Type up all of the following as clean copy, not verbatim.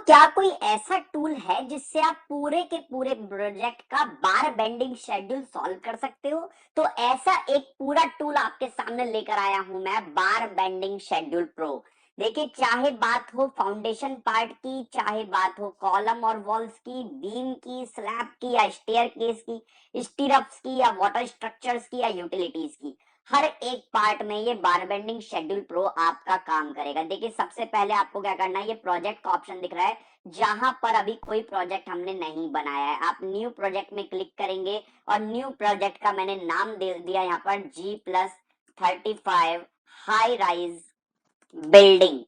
क्या कोई ऐसा टूल है जिससे आप पूरे के पूरे प्रोजेक्ट का बार बेंडिंग शेड्यूल सॉल्व कर सकते हो? तो ऐसा एक पूरा टूल आपके सामने लेकर आया हूं मैं, बार बेंडिंग शेड्यूल प्रो। देखिए, चाहे बात हो फाउंडेशन पार्ट की, चाहे बात हो कॉलम और वॉल्स की, बीम की, स्लैब की या स्टेयरकेस की, स्टीरअप्स की या वाटर स्ट्रक्चर्स की या यूटिलिटीज की, हर एक पार्ट में ये बार बेंडिंग शेड्यूल प्रो आपका काम करेगा। देखिए, सबसे पहले आपको क्या करना है, ये प्रोजेक्ट का ऑप्शन दिख रहा है, जहां पर अभी कोई प्रोजेक्ट हमने नहीं बनाया है, आप न्यू प्रोजेक्ट में क्लिक करेंगे और न्यू प्रोजेक्ट का मैंने नाम दे दिया यहाँ पर G+35 हाई राइज बिल्डिंग।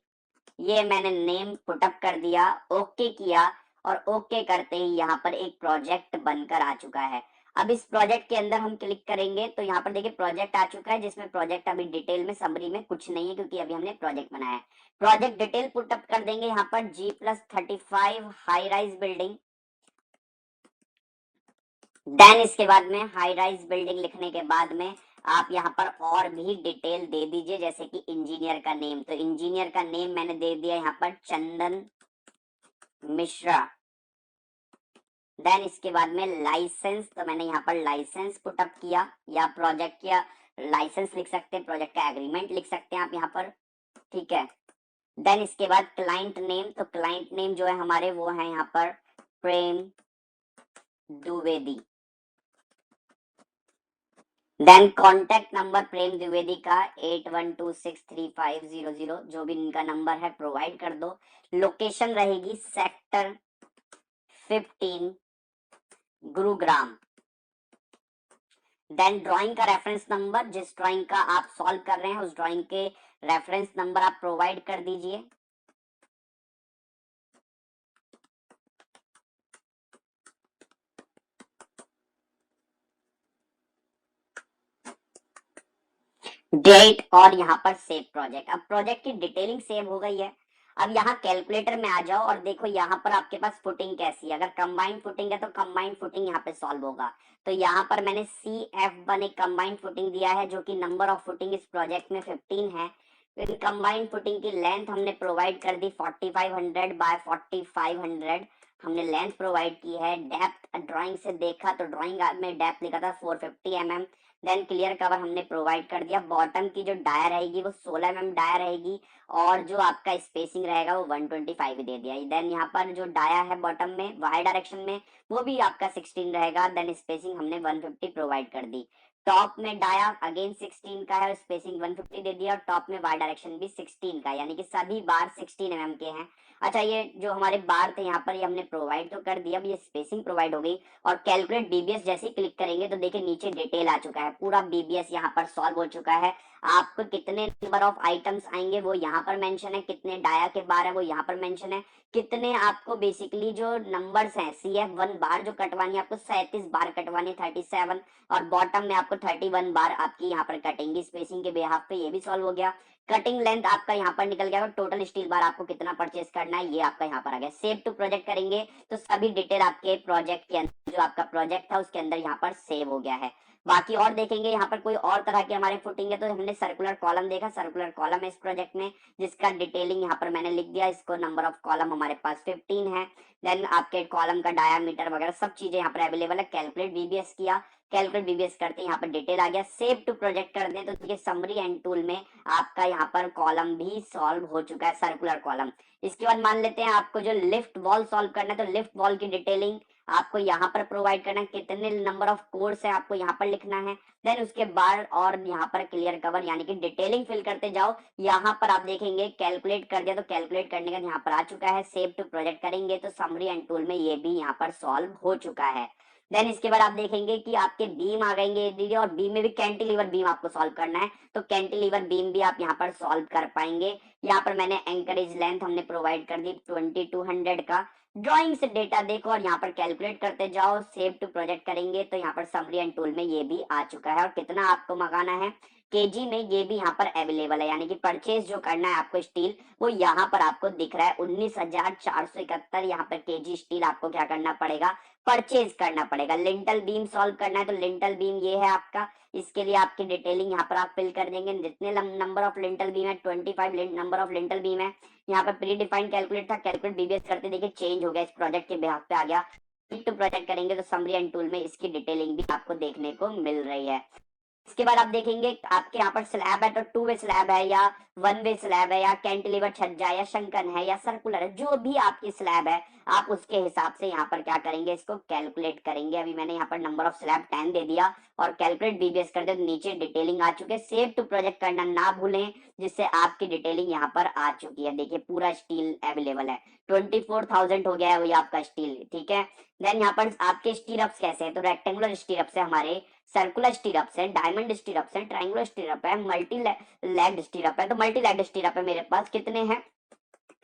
ये मैंने नेम पुटअप कर दिया, ओके किया, और ओके करते ही यहाँ पर एक प्रोजेक्ट बनकर आ चुका है। अब इस प्रोजेक्ट के अंदर हम क्लिक करेंगे तो यहाँ पर देखिए प्रोजेक्ट आ चुका है, जिसमें प्रोजेक्ट अभी डिटेल में समरी में कुछ नहीं है क्योंकि अभी हमने प्रोजेक्ट बनाया है। प्रोजेक्ट डिटेल पुटअप कर देंगे यहाँ पर G+35 high rise building. Then इसके बाद में हाई राइज बिल्डिंग लिखने के बाद में आप यहाँ पर और भी डिटेल दे दीजिए, जैसे कि इंजीनियर का नेम। तो इंजीनियर का नेम मैंने दे दिया यहाँ पर चंदन मिश्रा। देन इसके बाद में लाइसेंस, तो मैंने यहाँ पर लाइसेंस पुटअप किया, या प्रोजेक्ट का लाइसेंस लिख सकते हैं, प्रोजेक्ट का एग्रीमेंट लिख सकते हैं आप यहाँ पर, ठीक है। देन इसके बाद क्लाइंट नेम, तो क्लाइंट नेम जो है हमारे वो है यहाँ पर प्रेम द्विवेदी। देन कॉन्टेक्ट नंबर प्रेम द्विवेदी का 81263500, जो भी इनका नंबर है प्रोवाइड कर दो। लोकेशन रहेगी सेक्टर 15 गुरुग्राम। देन ड्राइंग का रेफरेंस नंबर, जिस ड्राइंग का आप सॉल्व कर रहे हैं उस ड्राइंग के रेफरेंस नंबर आप प्रोवाइड कर दीजिए। डेट और यहाँ पर सेव प्रोजेक्ट। अब प्रोजेक्ट की डिटेलिंग सेव हो गई है। अब यहाँ कैलकुलेटर में आ जाओ और देखो यहाँ पर आपके पास फुटिंग कैसी है। अगर कंबाइंड फुटिंग है तो कंबाइंड फुटिंग यहाँ पे सॉल्व होगा। तो यहाँ पर मैंने CF1 एक कंबाइंड फुटिंग दिया है, जो कि नंबर ऑफ फुटिंग इस प्रोजेक्ट में 15 है। फिर कंबाइंड फुटिंग की लेंथ हमने प्रोवाइड कर दी 4500 बाय 4500, हमने लेंथ प्रोवाइड की है। डेप्थ ड्राइंग से देखा तो ड्राइंग में डेप्थ लिखा था 450 mm। देन क्लियर कवर हमने प्रोवाइड कर दिया। बॉटम की जो डाया रहेगी वो 16 mm डाया रहेगी, और जो आपका स्पेसिंग रहेगा वो 125 दे दिया। देन यहाँ पर जो डाया है बॉटम में वाई डायरेक्शन में वो भी आपका 16 रहेगा। देन स्पेसिंग हमने 150 प्रोवाइड कर दी। टॉप में डाया अगेन 16 का है, स्पेसिंग 150 दे दिया, और टॉप में वाई डायरेक्शन भी 16 का, यानी कि सभी बार 16 mm के हैं। अच्छा, ये जो हमारे बार थे यहाँ पर ये हमने प्रोवाइड तो कर दिया, अब ये स्पेसिंग प्रोवाइड हो गई। और कैलकुलेट बीबीएस जैसे ही क्लिक करेंगे तो देखिए नीचे डिटेल आ चुका है, पूरा बीबीएस यहाँ पर सॉल्व हो चुका है। आपको कितने नंबर ऑफ आइटम्स आएंगे वो यहाँ पर मेंशन है, कितने डाया के बार है वो यहाँ पर मेंशन है, कितने आपको बेसिकली जो नंबर्स हैं CF1 बार जो कटवानी है आपको 37 बार कटवानी 37, और बॉटम में आपको 31 बार आपकी यहाँ पर कटेंगी स्पेसिंग के बिहाफ पे, ये भी सॉल्व हो गया। कटिंग लेंथ आपका यहाँ पर निकल गया, टोटल स्टील बार आपको कितना परचेस करना है ये आपका यहाँ पर आ गया। सेव टू प्रोजेक्ट करेंगे तो सभी डिटेल आपके प्रोजेक्ट के अंदर, जो आपका प्रोजेक्ट था उसके अंदर यहाँ पर सेव हो गया है। बाकी और देखेंगे यहाँ पर कोई और तरह की हमारे फुटिंग है तो हमने सर्कुलर कॉलम देखा, सर्कुलर कॉलम है इस प्रोजेक्ट में, जिसका डिटेलिंग यहाँ पर मैंने लिख दिया। इसको नंबर ऑफ कॉलम हमारे पास 15 है। देन आपके कॉलम का डायामीटर वगैरह सब चीजें यहाँ पर अवेलेबल है। कैलकुलेट बीबीएस किया, कैलकुलेट बीबीएस करते यहाँ पर डिटेल आ गया। सेव टू प्रोजेक्ट कर दें तो देखिए समरी एंड टूल में आपका यहाँ पर कॉलम भी सॉल्व हो चुका है, सर्कुलर कॉलम। इसके बाद मान लेते हैं आपको जो लिफ्ट वॉल सॉल्व करना है, तो लिफ्ट वॉल की डिटेलिंग आपको यहाँ पर प्रोवाइड करना है, कितने नंबर ऑफ कोर्स है आपको यहाँ पर लिखना है। देन उसके बाद और यहाँ पर क्लियर कवर यानी कि डिटेलिंग फिल करते जाओ। यहाँ पर आप देखेंगे कैलकुलेट कर दिया, तो कैलकुलेट करने का यहाँ पर आ चुका है। सेव टू प्रोजेक्ट करेंगे तो समरी एंड टूल में ये भी यहाँ पर सॉल्व हो चुका है। देन इसके बाद आप देखेंगे कि आपके बीम आ गएंगे दीदी, और बीम में भी कैंटिलीवर बीम आपको सॉल्व करना है, तो कैंटिलीवर बीम भी आप यहाँ पर सॉल्व कर पाएंगे। यहाँ पर मैंने एंकरेज लेंथ हमने प्रोवाइड कर दी 2200 का। ड्राइंग से डेटा देखो और यहाँ पर कैलकुलेट करते जाओ। सेव टू प्रोजेक्ट करेंगे तो यहाँ पर समरी एंड टूल में ये भी आ चुका है। और कितना आपको मंगाना है केजी में ये भी यहाँ पर अवेलेबल है, यानी कि परचेज जो करना है आपको स्टील वो यहाँ पर आपको दिख रहा है 19,471 यहाँ पर केजी स्टील आपको क्या करना पड़ेगा, परचेज करना पड़ेगा। लिंटल बीम सॉल्व करना है तो लिंटल बीम ये है आपका, इसके लिए आपकी डिटेलिंग यहाँ पर आप फिल कर देंगे। जितने नंबर ऑफ लिंटल बीम है 25 नंबर ऑफ लिंटल बीम है। यहाँ पर प्री डिफाइंड कैलकुलेट था, कैलकुलेट बीबीएस करते देखिए चेंज हो गया, इस प्रोजेक्ट के बिहाफ पे आ गया। तो प्रोजेक्ट करेंगे तो समरी एंड टूल में इसकी डिटेलिंग भी आपको देखने को मिल रही है। इसके बाद आप देखेंगे आपके यहाँ पर स्लैब है तो 2 वे स्लैब है या 1 वे स्लैब है या कैंटिलीवर छज्जा है या शंकन है या सर्कुलर है, जो भी आपकी स्लैब है आप उसके हिसाब से यहाँ पर क्या करेंगे, इसको कैलकुलेट करेंगे। अभी मैंने यहाँ पर नंबर ऑफ स्लैब 10 दे दिया और कैलकुलेट बीबीएस कर दिया, तो नीचे डिटेलिंग आ चुके। सेव टू प्रोजेक्ट करना ना भूलें, जिससे आपकी डिटेलिंग यहाँ पर आ चुकी है। देखिए पूरा स्टील अवेलेबल है, 24,000 हो गया है वही आपका स्टील, ठीक है। देन यहाँ पर आपके स्टीरअप्स कैसे है, तो रेक्टेंगुलर स्टीरअप्स है हमारे, सर्कुलर स्टीरअप्स है, डायमंड स्टीरअप्स है, ट्रायंगुलर स्टीरअप है, मल्टी लेग्ड स्टीरअप है। तो मल्टी लेग्ड स्टीरअप है मेरे पास कितने हैं,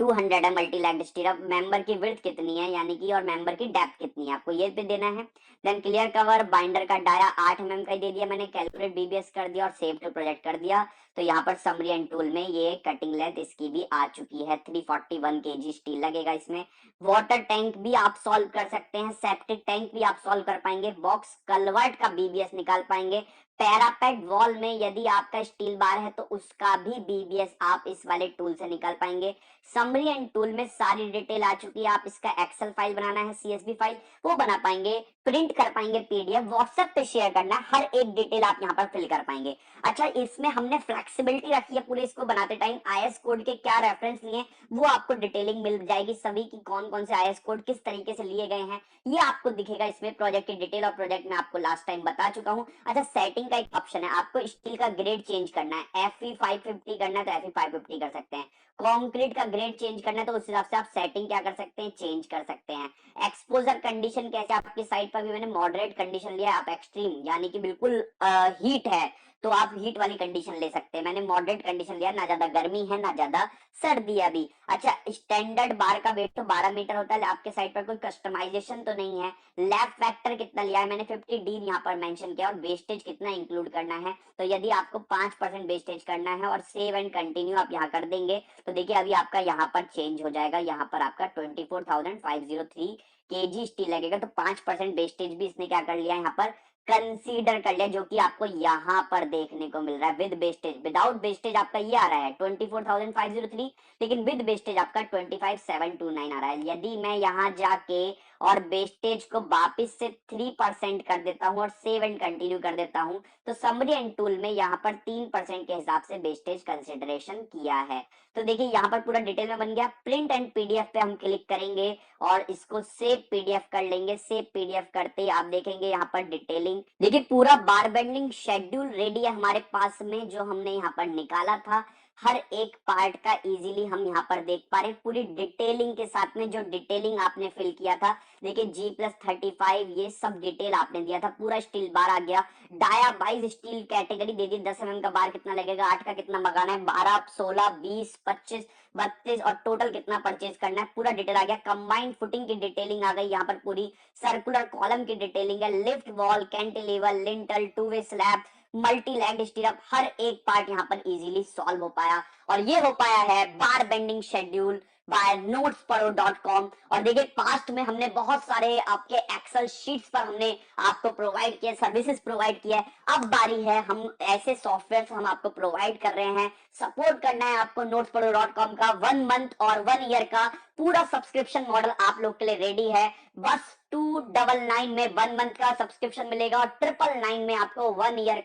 200 है मल्टी लेग्ड स्टीरअप। मेंबर की विड्थ कितनी है यानी कि, और मेंबर की डेप्थ कितनी है, आपको ये पे देना है। देन क्लियर कवर बाइंडर का डाया 8 mm का दे दिया मैंने, कैलकुलेट बीबीएस कर दिया और सेव टू प्रोजेक्ट कर दिया। तो यहाँ पर समरी एंड टूल में ये कटिंग लेंथ इसकी भी आ चुकी है, 341 kg स्टील लगेगा इसमें। वाटर टैंक भी आप सॉल्व कर सकते हैं, सेप्टिक टैंक भी आप सॉल्व कर पाएंगे, बॉक्स कलवर्ट का बीबीएस निकाल पाएंगे। पैरापेट वॉल में यदि आपका स्टील बार है तो उसका भी बीबीएस आप इस वाले टूल से निकाल पाएंगे। समरी एंड टूल में सारी डिटेल आ चुकी है। आप इसका एक्सेल फाइल बनाना है, सीएसवी फाइल, वो बना पाएंगे, प्रिंट कर पाएंगे, पीडीएफ व्हाट्सएप पे शेयर करना है, हर एक डिटेल आप यहाँ पर फिल कर पाएंगे। अच्छा, इसमें हमने फ्लेक्सिबिलिटी रखी है पूरे इसको बनाते टाइम, आईएस कोड के क्या रेफरेंस लिए वो आपको डिटेलिंग मिल जाएगी सभी की, कौन कौन से आईएस कोड किस तरीके से लिए गए हैं ये आपको दिखेगा इसमें। प्रोजेक्ट की डिटेल और प्रोजेक्ट में आपको लास्ट टाइम बता चुका हूँ। अच्छा, सेटिंग का एक ऑप्शन है, आपको स्टील का ग्रेड चेंज करना है, FE 550 करना है तो FE 550 कर सकते हैं। कंक्रीट का ग्रेड चेंज करना है तो उस हिसाब से आप सेटिंग क्या कर सकते हैं, चेंज कर सकते हैं। एक्सपोजर कंडीशन कैसे, आपकी साइड पर भी मैंने मॉडरेट कंडीशन लिया है, आप एक्सट्रीम यानी कि बिल्कुल हीट है तो आप हीट वाली कंडीशन ले सकते हैं, मैंने मॉडरेट कंडीशन लिया, ना ज्यादा गर्मी है ना ज्यादा सर्दी है अभी। अच्छा, स्टैंडर्ड बार का वेट तो 12 मीटर होता है, आपके साइड पर कोई कस्टमाइजेशन तो नहीं है। लैब फैक्टर कितना लिया है मैंने, 50D यहाँ पर मेंशन किया, और वेस्टेज कितना इंक्लूड करना है, तो यदि आपको 5% वेस्टेज करना है और सेव एंड कंटिन्यू आप यहाँ कर देंगे तो देखिए अभी आपका यहाँ पर चेंज हो जाएगा, यहाँ पर आपका 24,503 kg स्टील लगेगा। तो 5% वेस्टेज भी इसने क्या कर लिया यहाँ पर कंसीडर कर लिया, जो कि आपको यहाँ पर देखने को मिल रहा है। विद वेस्टेज, विदाउट वेस्टेज आपका ये आ रहा है 24,503, लेकिन विद वेस्टेज आपका 25,729 आ रहा है। यदि मैं यहाँ जाके और वेस्टेज को वापिस से 3% कर देता हूँ और सेव एंड कंटिन्यू कर देता हूँ तो समरी एंड टूल में यहाँ पर 3% के हिसाब से वेस्टेज कंसिडरेशन किया है। तो देखिए यहाँ पर पूरा डिटेल में बन गया। प्रिंट एंड पीडीएफ पे हम क्लिक करेंगे और इसको सेव पीडीएफ कर लेंगे। सेव पीडीएफ करते ही आप देखेंगे यहाँ पर डिटेलिंग, देखिए पूरा बार बेंडिंग शेड्यूल रेडी है हमारे पास में, जो हमने यहाँ पर निकाला था हर एक पार्ट का इजीली हम यहाँ पर देख पा रहे हैं, पूरी डिटेलिंग के साथ में। जो डिटेलिंग आपने फिल किया था देखिए G+35 ये सब डिटेल आपने दिया था, पूरा स्टील बार आ गया। डाया वाइज स्टील कैटेगरी दे दी, 10 mm का बार कितना लगेगा, 8 का कितना मंगाना है, 12, 16, 20, 25, 32 और टोटल कितना परचेज करना है, पूरा डिटेल आ गया। कंबाइंड फुटिंग की डिटेलिंग आ गई यहाँ पर पूरी, सर्कुलर कॉलम की डिटेलिंग है, lift wall, cantilever, lintel, 2 way slab, multi legged stirrup, हर एक पार्ट यहाँ पर इजीली सॉल्व हो पाया। और ये हो पाया है बार बेंडिंग शेड्यूल बाय notesparo.com। और देखिए पास्ट में हमने बहुत सारे आपके एक्सेल शीट्स पर हमने आपको प्रोवाइड किया, सर्विसेज प्रोवाइड किया है। अब बारी है हम ऐसे सॉफ्टवेयर हम आपको प्रोवाइड कर रहे हैं। सपोर्ट करना है आपको notesparo.com का 1 मंथ और 1 ईयर का पूरा सब्सक्रिप्शन मॉडल आप लोग के लिए रेडी है। बस 299 में 1 मंथ का सब्सक्रिप्शन मिलेगा और 999 में आपको 1 ईयर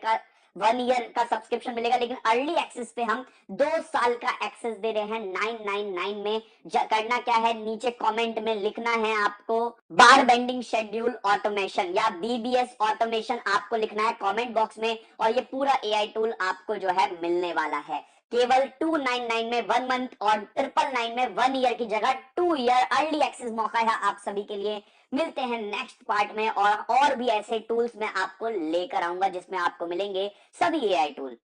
का सब्सक्रिप्शन मिलेगा। लेकिन अर्ली एक्सेस पे हम 2 साल का एक्सेस दे रहे हैं 999 में। करना क्या है, नीचे कमेंट में लिखना है आपको बार बेंडिंग शेड्यूल ऑटोमेशन या बीबीएस ऑटोमेशन आपको लिखना है कमेंट बॉक्स में, और ये पूरा एआई टूल आपको जो है मिलने वाला है केवल 299 में 1 मंथ और 999 में 1 ईयर की जगह 2 ईयर अर्ली एक्सेस मौका है आप सभी के लिए। मिलते हैं नेक्स्ट पार्ट में और भी ऐसे टूल्स मैं आपको लेकर आऊंगा जिसमें आपको मिलेंगे सभी एआई टूल।